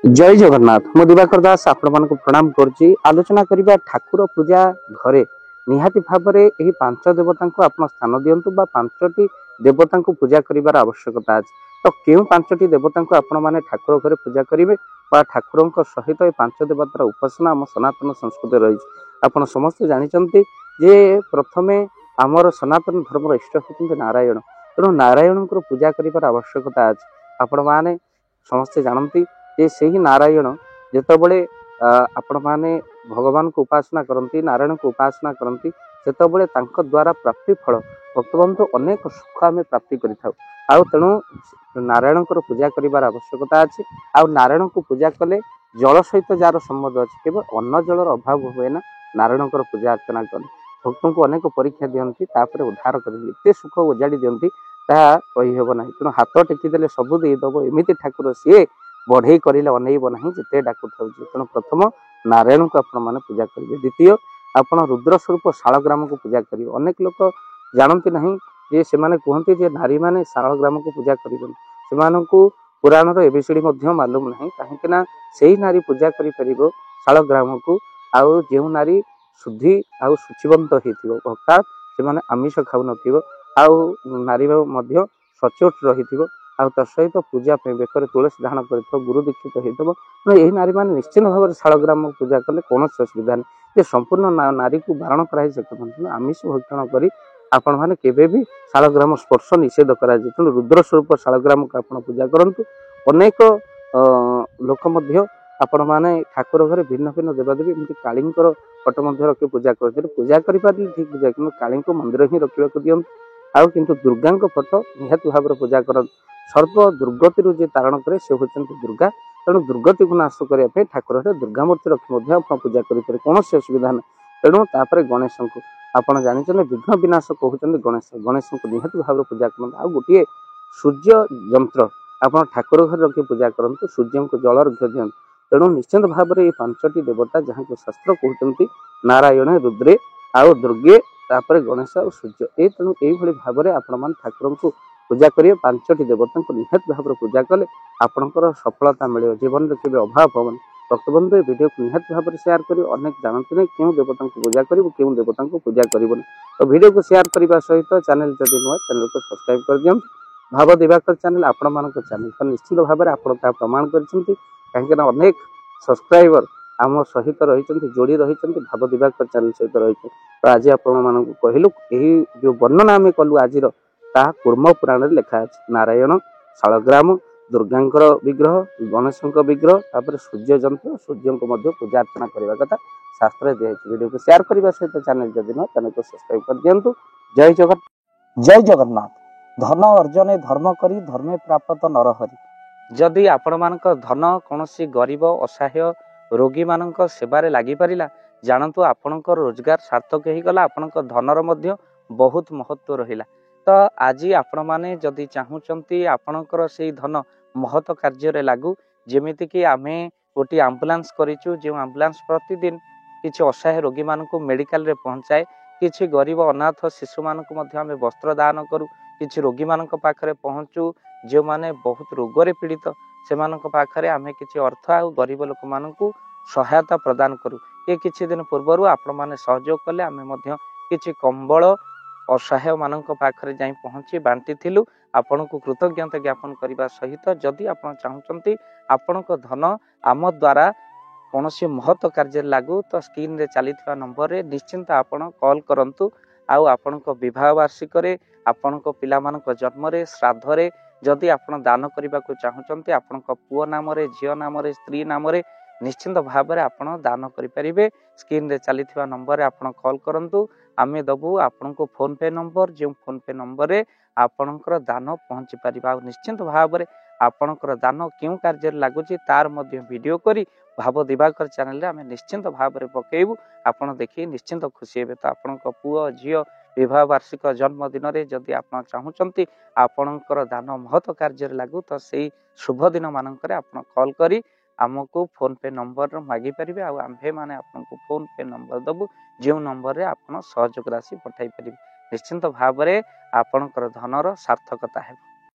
जय जगन्नाथ मु दिवाकर दास आपण प्रणाम करुच्ची आलोचना करबा ठाकुर पूजा घरे निहाती भाव में पांच देवता को आप स्थान दिंतु पांचटी देवता को पूजा कर आवश्यकता अच्छे। तो क्यों पांचटी देवता को आपण मैंने ठाकुर घरे पूजा करेंगे ठाकुर सहित पांच देवतार उपासना आम सनातन संस्कृति रही आपड़ समस्ते जानते जे प्रथमे आमर सनातन धर्म इष्ट होती नारायण तेणु नारायण पूजा कर आवश्यकता अच्छे। आपण मैंने समस्ते जानती जे से ही नारायण जितेबले आपण मैंने भगवान को उपासना करती नारायण को उपासना करती सेतबले द्वारा प्राप्ति फल भक्तबंध अनेक सुख आम प्राप्ति करूँ तेणु नारायण पूजा कर आवश्यकता अच्छे। आ नारायण को पूजा कले जल सहित जार संबंध अच्छे केवल अन्न जलर अभाव हुए ना नारायण पूजा अर्चना कले भक्त को अनेक परीक्षा दिखती उद्धार करते सुख उजाड़ी दिखती कहीहब ना तेणु हाथ टेकीदे सबू देदब एमती ठाकुर सी बढ़ई कर अनेब ना जिते डाकू तेणु प्रथम नारायण को आपने पूजा करेंगे। द्वितीय आप रुद्र स्वरूप शालग्राम को पूजा करेंगे। अनेक लोग जानते ना जे से कहते जे नारी मैंने शालग्राम को पूजा कर पुराण एबीसीडी मालूम ना कहीं से नारी पूजा कर शालग्राम को आउ जो नारी शुद्धि आउ शुचिवंत अर्थात से आमिष खाऊ नारी सचोट रही सहित पूजा बेकर तुलसी धारण कर गुरु दीक्षित होती यही नारी मैंने निश्चित भाव में शालग्राम पूजा कले कौन असुविधा नहीं संपूर्ण नारी को बारण कराई से आमिष भक्षण कर आपण मैंने केवे भी शालग्राम स्पर्श निषेध कर रुद्र स्वरूप शालग्राम को आप पूजा करूँ। अनेक लोक आपण मैंने ठाकुर घरे भिन्न भिन्न देवादेवी एमती काली फट रखी पूजा कर पूजा करें ठीक पूजा कि काली मंदिर ही रखा दिंतु आउ किंतु दुर्गा फट निहत भाव में पूजा कर सर्व दुर्गति जी तारण करे से होती दुर्गा तेणु दुर्गति को नाश करने ठाकुर दुर्गा मूर्ति रखी पूजा करें कौन असुविधा ना तेणु तापर गणेश को आपड़ जानते विघ्न विनाश कहते गणेश गणेश को निहत भाव में पूजा करते आ गोटे सूर्य यंत्र आप ठाकुर घर रखी पूजा करूँ सूर्य को जल अर्घ्य दिखाँ तेणु निश्चित भाव में ये पांचटी देवता जहाँ को शास्त्र कहते नारायण रुद्रे आउ दुर्गे तापर गणेश और सूर्य ये तेणु यही भाव में आपण ठाकुर को पूजा करिए पांचटी देवता को निहत भाव में पूजा कले आपंकर सफलता मिले जीवन में केवल अभाव हेनी। भक्तबंधु वीडियो को निहत भाव में शेयर करें अनेक जानते नहीं क्यों देवता को पूजा करूँ क्यों देवता को पूजा करनी तो वीडियो को शेयर करने सहित चैनल जब नुआ चैनल को सब्सक्राइब कर दिखाँ। भाव दिवाकर चैनल आपण मान चैनल तो निश्चित भाव में आप प्रमाण करते कहीं अनेक सब्सक्राइबर आम सहित रही जोड़ी रही भाव दिवाकर चैनल सहित रही तो आज आपण कहलु यही जो वर्णना आम कलु आज कूर्म पुराण लिखा है नारायण शालग्राम दुर्गा विग्रह गणेश विग्रह तापर सूर्य यंत्र सूर्य को पूजा अर्चना करने कथा शास्त्र दिखाई वीडियो को शेयर करने सहित चैनल जदि नुआ चैनल को सब्सक्राइब कर दिंतु। जय जगन्नाथ धन अर्जन धर्म करी धर्मे प्राप्त नरहरि जदि आपण मानक धन कौन गरीब असहाय रोगी मान सेवारे लगी पारा जानतु आपणकर रोजगार सार्थक हो गला आपणक धनर मध्य बहुत महत्व रहिला। तो आज आपण मैंने जदि चाहूँगी आपणकर से धन महत कार्य लागू जमीती कि आमे गोटे आम्बुलांस करूँ जो आम्बुलांस प्रतिदिन किसी असहाय रोगी मान मेडिकल रे पहुँचाए किसी गरीब अनाथ शिशु मान आम वस्त्र दान करूँ किसी रोगी मान पाखरे पहुँचू जो माने बहुत रोगरे पीड़ित से पाखरे आम किसी अर्थ आ गरीब लोक मान सहायता प्रदान करूँ। ये किसी दिन पूर्वर आपण मैंने सहयोग कले आम किसी कंबल असहाय मान पाखरे जाई पहुँची बांटी थिलु आपण को कृतज्ञता ज्ञापन करने सहित जदि आप चाहते आपण धन आम द्वारा कौन महत्व कार्य लागू तो स्क्रीन रे चली नंबर रे निश्चिंत आपण कॉल करंतु आउ आपण विवाह वार्षिक आपण पिला जन्म श्राद्ध रे जदि आपण दान करने को चाहते आपण पुओ नाम झील नाम स्त्री नाम निश्चिंत भाव में आपण दान करें स्क्रीन रे चली नंबर रे आपण कॉल करंतु आमे दबु आपण को फोन पे नंबर जो फोन पे नंबर रे आपणकर दान पहुँची पार निश्चिंत भाव में आपणकर दान क्यों कार्य लगुच तार मध्य वीडियो करी भाव दिवाकर चैनल रे आमे निश्चिंत भाव में पकेबू आपण देखी निश्चिंत खुशी हेबे। तो आपण पुओ झील विवाह वार्षिक जन्मदिन में जदि आप चाहूँगी आपणकर दान महत्व कार्य लागू तो से शुभ दिन मानक कॉल करी आमको फोन पे नंबर मागी पारे आम्भे माने आपको फोन पे नंबर दबु जो नंबर रे आप सहयोग राशि पठाई पारे निश्चिंत भाव में आपणकर धनर सार्थकता है।